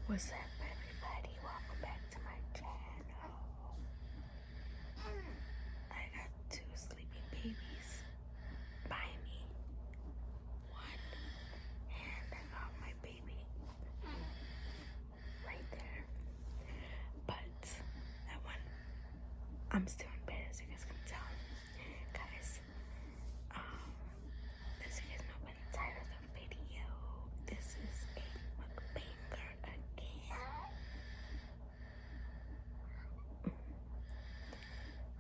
What's up, everybody? Welcome back to my channel. I got two sleeping babies by me. One, and I got my baby right there. But I'm still in bed, as you guys can tell. Guys, as you guys know by the title of the video, this is a mukbanger again.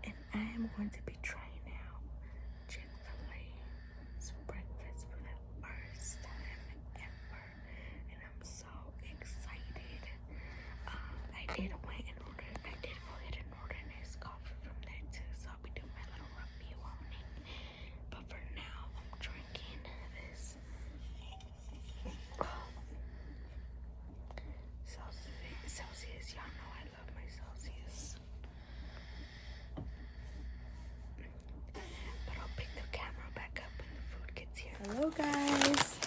And I am going to be trying out Chick-fil-A's breakfast for the first time ever. And I'm so excited. I did go ahead and order a nice coffee from there too. So I'll be doing my little review on it. But for now, I'm drinking this Celsius. Y'all know I love my Celsius. But I'll pick the camera back up when the food gets here. Hello guys.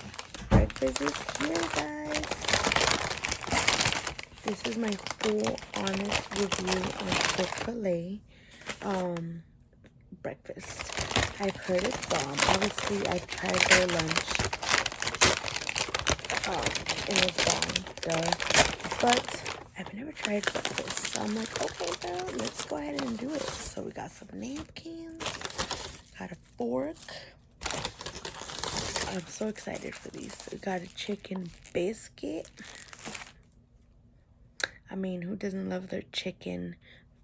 Breakfast is here, guys. This is my full honest review on Chick-fil-A breakfast. I've heard it's bomb. Obviously I've tried their lunch. And it's bomb, duh. But I've never tried breakfast. So I'm like, okay girl, let's go ahead and do it. So we got some napkins, got a fork. I'm so excited for these. We got a chicken biscuit. I mean, who doesn't love their chicken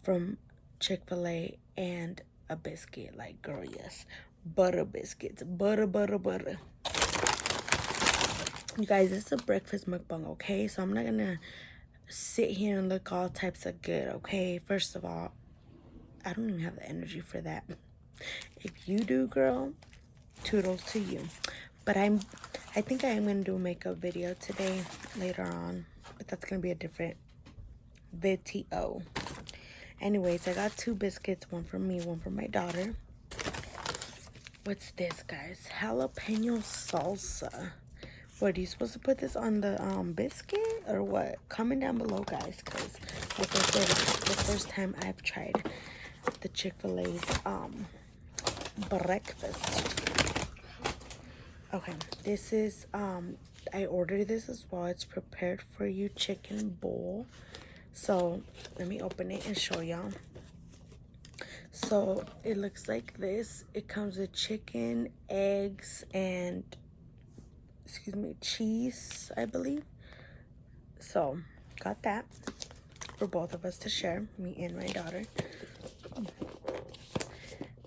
from Chick-fil-A and a biscuit? Like, girl, yes. Butter biscuits. Butter, butter, butter. You guys, this is a breakfast mukbang, okay? So I'm not gonna sit here and look all types of good, okay? First of all, I don't even have the energy for that. If you do, girl, toodles to you. But I think I am gonna do a makeup video today later on, but that's gonna be a different video. Anyways, I got two biscuits, one for me, one for my daughter. What's this, guys? Jalapeno salsa. What, are you supposed to put this on the biscuit or what? Comment down below, guys, because like I said, it's the first time I've tried the Chick-fil-A's breakfast. Okay, this is I ordered this as well. It's prepared for you chicken bowl. So let me open it and show y'all. So it looks like this. It comes with chicken, eggs, and cheese, I believe. So got that for both of us to share, me and my daughter.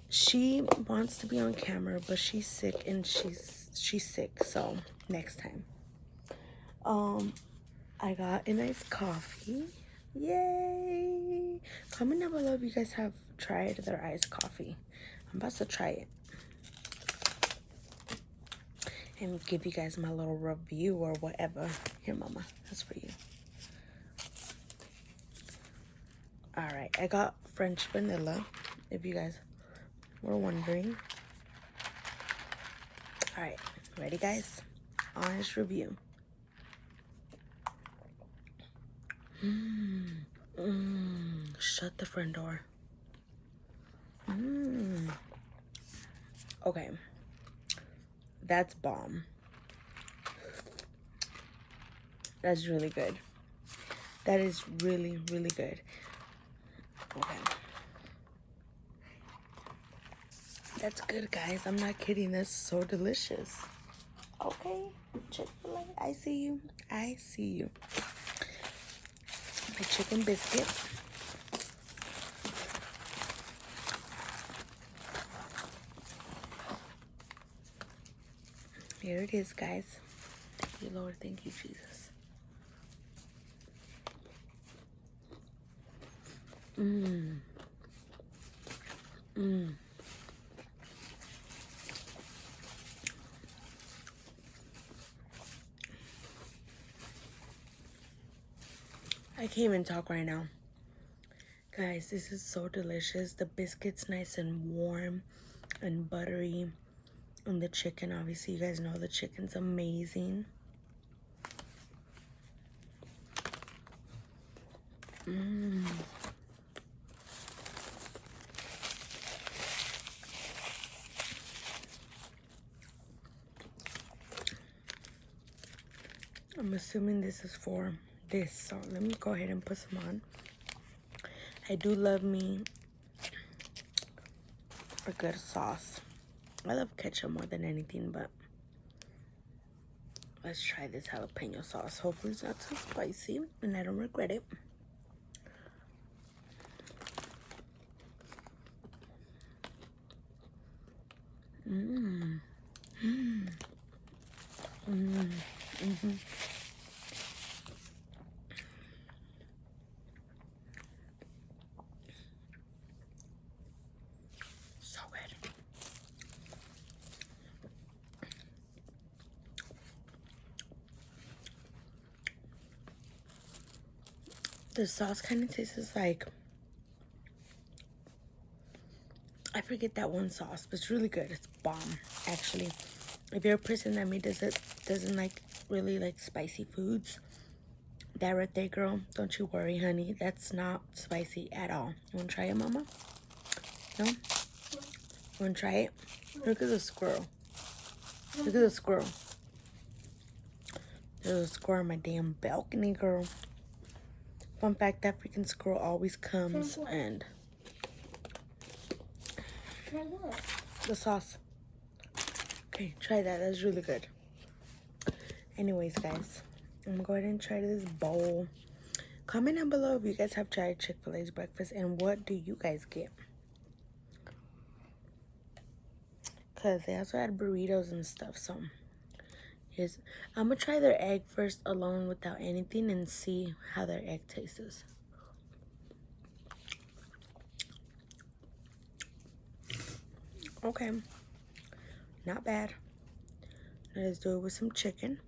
She wants to be on camera, but she's sick, and she's sick, so next time. I got a nice coffee. Yay! Comment down below if you guys have tried their iced coffee. I'm about to try it and give you guys my little review or whatever. Here, mama, that's for you. All right, I got French vanilla, if you guys were wondering. All right, ready, guys? Honest review. Shut the front door. Okay, that's bomb. That's really good. That is really, really good. Okay, that's good, guys. I'm not kidding. That's so delicious. Okay, Chick-fil-A, I see you. I see you. My chicken biscuit. Here it is, guys. Thank you, Lord. Thank you, Jesus. I can't even talk right now. Guys, this is so delicious. The biscuit's nice and warm and buttery. And the chicken, obviously, you guys know the chicken's amazing. I'm assuming this is for this, so let me go ahead and put some on. I do love me a good sauce. I love ketchup more than anything, but let's try this jalapeno sauce. Hopefully it's not too spicy and I don't regret it. So good. The sauce kind of tastes like, I forget that one sauce, but it's really good. It's bomb, actually. If you're a person that doesn't like really like spicy foods, that right there, girl, don't you worry, honey. That's not spicy at all. You want to try it, mama? No? You want to try it? Look at the squirrel. Look at the squirrel. There's a squirrel on my damn balcony, girl. Fun fact, that freaking squirrel always comes and... Try what? The sauce. Okay, try that. That's really good. Anyways, guys, I'm gonna go ahead and try this bowl. Comment down below if you guys have tried Chick-fil-A's breakfast and what do you guys get? Because they also had burritos and stuff, so here's... I'm gonna try their egg first alone without anything and see how their egg tastes. Okay, not bad. Let's do it with some chicken.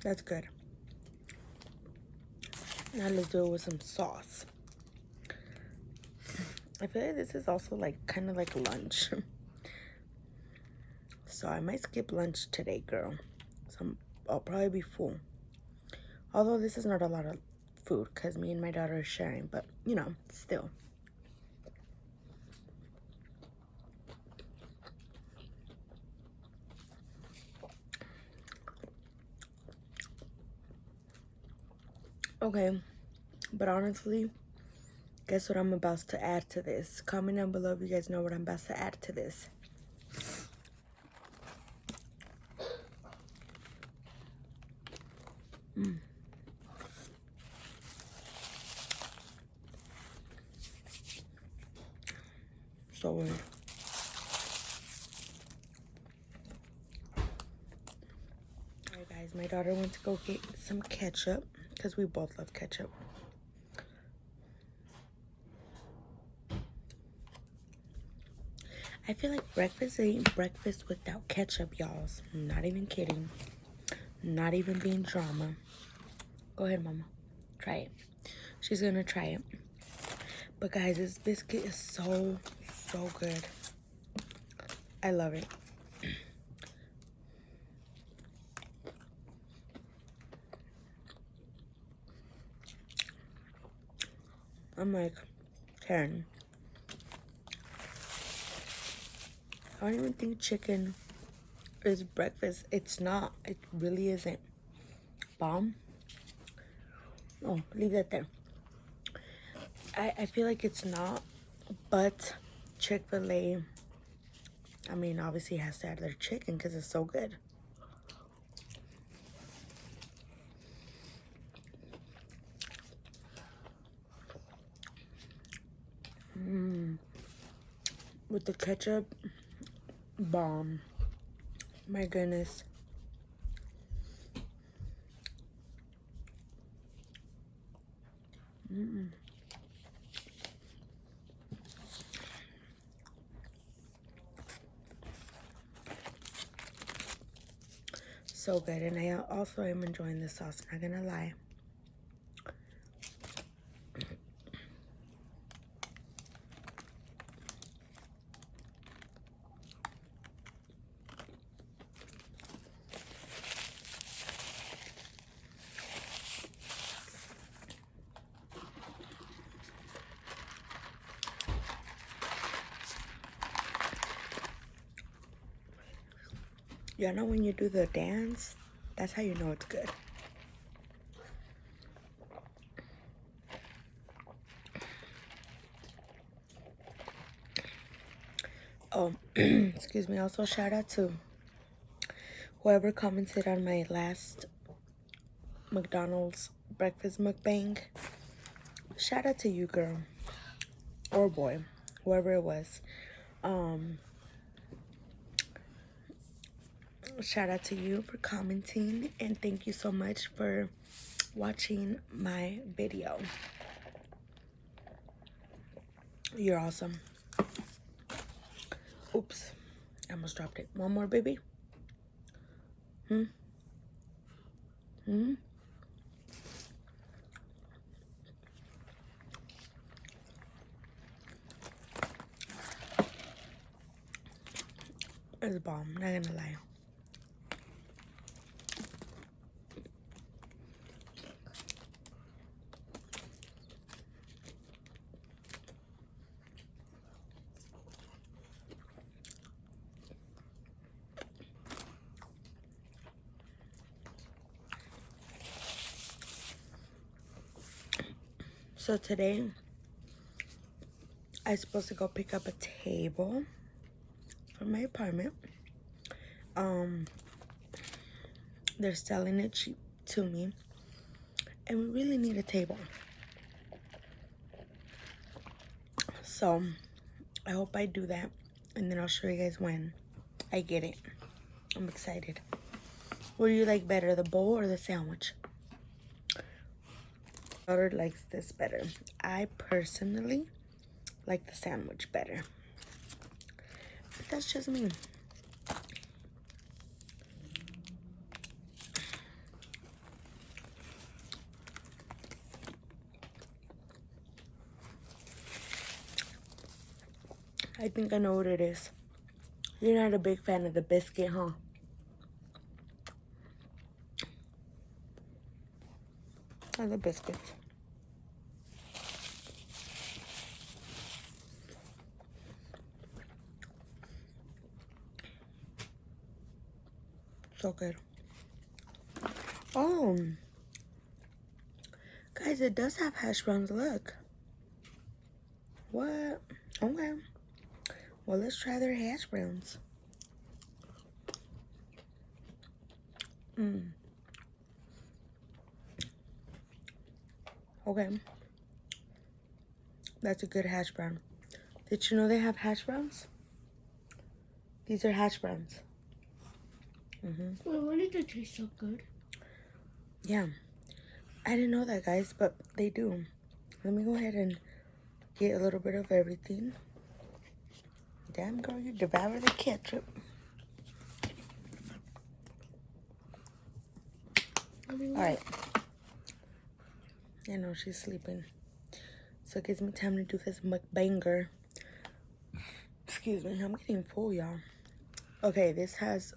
That's good. Now let's do it with some sauce. I feel like this is also like kind of like lunch. So I might skip lunch today, girl. So I'll probably be full. Although this is not a lot of food because me and my daughter are sharing, but you know, still. Okay, but honestly, guess what I'm about to add to this? Comment down below if you guys know what I'm about to add to this. So good. Alright guys, my daughter went to go get some ketchup because we both love ketchup. I feel like breakfast ain't breakfast without ketchup, y'all. I'm not even kidding. Not even being drama. Go ahead, mama. Try it. She's gonna try it. But guys, this biscuit is so good. I love it. I'm like 10. I don't even think chicken is breakfast. It's not. It really isn't. Bomb. Oh, leave that there. I feel like it's not, but Chick-fil-A, I mean, obviously has to add their chicken because it's so good. With the ketchup, bomb. My goodness. So good. And I also am enjoying the sauce, not gonna lie. Y'all know when you do the dance, that's how you know it's good. Oh, excuse me. Also, shout out to whoever commented on my last McDonald's breakfast mukbang. Shout out to you, girl. Or boy. Whoever it was. Shout out to you for commenting. And thank you so much for watching my video. You're awesome. Oops. I almost dropped it. One more, baby. It's bomb, not gonna lie. So today, I'm supposed to go pick up a table for my apartment. They're selling it cheap to me, and we really need a table. So I hope I do that, and then I'll show you guys when I get it. I'm excited. What do you like better, the bowl or the sandwich? My daughter likes this better. I personally like the sandwich better, but that's just me. I think I know what it is. You're not a big fan of the biscuit, huh? I love biscuits. So good. Oh, guys, it does have hash browns. Look. What? Okay. Well, let's try their hash browns. Okay. That's a good hash brown. Did you know they have hash browns? These are hash browns. Wait, why did they taste so good? Yeah. I didn't know that, guys, but they do. Let me go ahead and get a little bit of everything. Damn, girl, you devour the ketchup. All right. I know she's sleeping. So it gives me time to do this mukbanger. Excuse me, I'm getting full, y'all. Okay, this has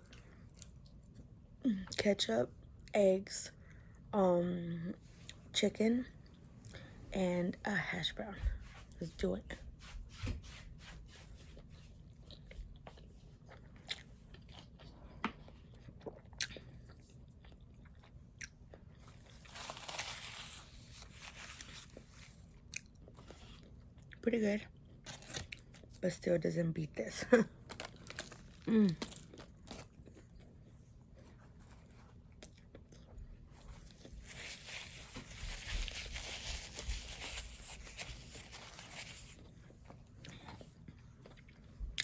ketchup, eggs, chicken, and a hash brown. Let's do it. Pretty good, but still doesn't beat this.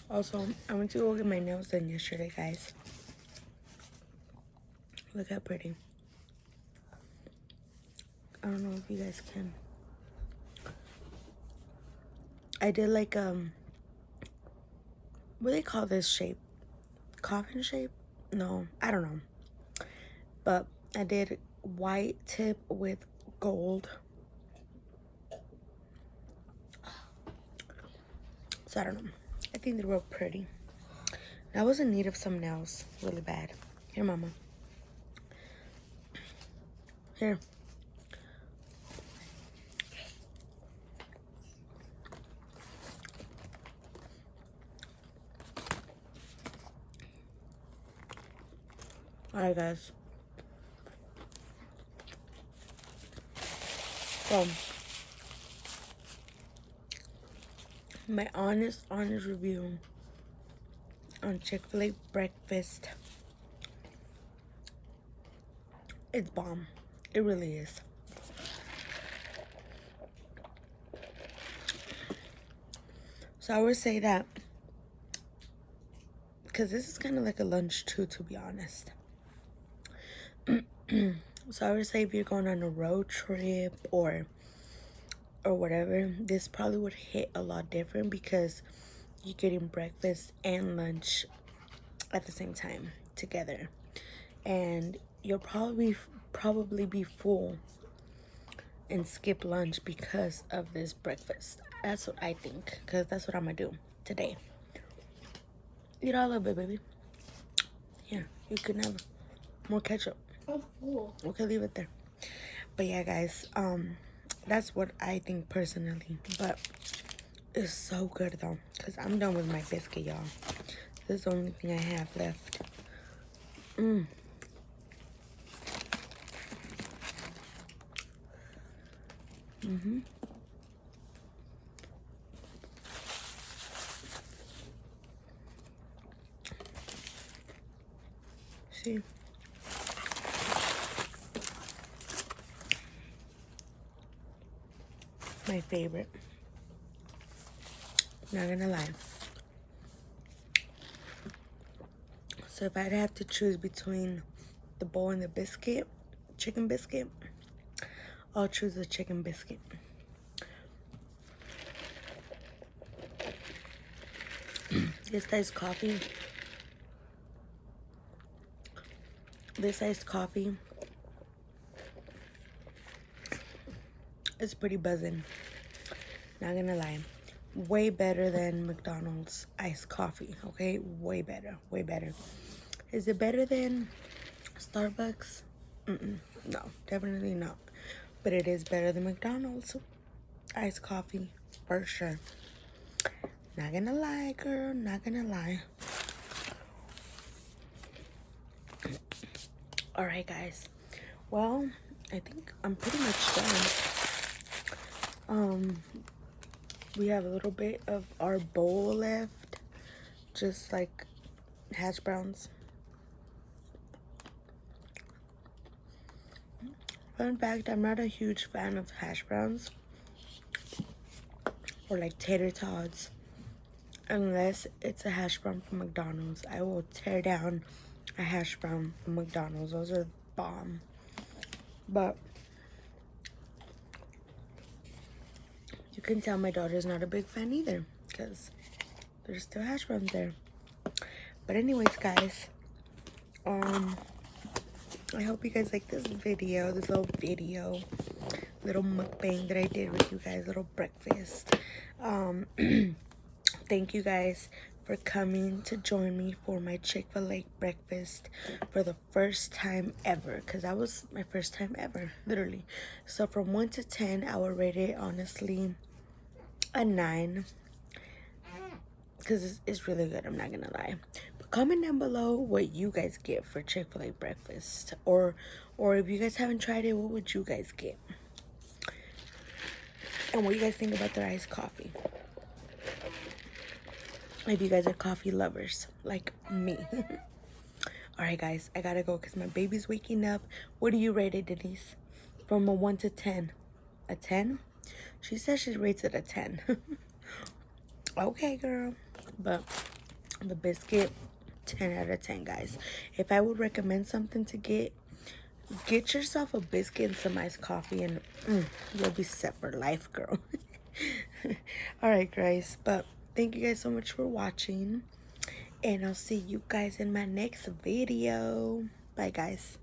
Also, I went to go get my nails done yesterday, guys. Look how pretty. I don't know if you guys can. I did like, what do they call this shape? Coffin shape? No, I don't know. But I did white tip with gold. So I don't know. I think they're real pretty. I was in need of some nails really bad. Here, mama. Here. Alright, guys. So, my honest review on Chick-fil-A breakfast. It's bomb. It really is. So I would say that, because this is kind of like a lunch too, to be honest. So I would say if you're going on a road trip or whatever, this probably would hit a lot different because you're getting breakfast and lunch at the same time together, and you'll probably be full and skip lunch because of this breakfast. That's what I think, because that's what I'm gonna do today. Eat all of it, baby. Here, you can have more ketchup. I'm full. Okay, leave it there. But yeah, guys, that's what I think personally. But it's so good though, because I'm done with my biscuit, y'all. This is the only thing I have left. See? My favorite. Not gonna lie. So if I'd have to choose between the bowl and the biscuit, chicken biscuit, I'll choose the chicken biscuit. This iced coffee. It's pretty buzzing. Not gonna lie. Way better than McDonald's iced coffee, okay? Way better, way better. Is it better than Starbucks? No, definitely not. But it is better than McDonald's iced coffee, for sure. Not gonna lie, girl, not gonna lie. Alright, guys. Well, I think I'm pretty much done. We have a little bit of our bowl left, just like hash browns. Fun fact, I'm not a huge fan of hash browns or like tater tots unless it's a hash brown from McDonald's. I will tear down a hash brown from McDonald's. Those are bomb. But you can tell my daughter's not a big fan either, because there's still hash browns there. But anyways, guys, I hope you guys like this video, little mukbang that I did with you guys, little breakfast. Thank you guys for coming to join me for my Chick-fil-A breakfast for the first time ever, because that was my first time ever, literally. So from 1 to 10, I would rate it honestly a 9, because it's really good, I'm not gonna lie. But comment down below what you guys get for Chick-fil-A breakfast, or if you guys haven't tried it, what would you guys get, and what you guys think about their iced coffee, if you guys are coffee lovers like me. All right, guys, I gotta go because my baby's waking up. What do you rate it, Denise? From a 1 to 10. A 10? She says she rates it a 10. Okay, girl. But the biscuit, 10 out of 10, guys. If I would recommend something to get yourself a biscuit and some iced coffee, and you'll be set for life, girl. All right, guys. But thank you guys so much for watching, and I'll see you guys in my next video. Bye, guys.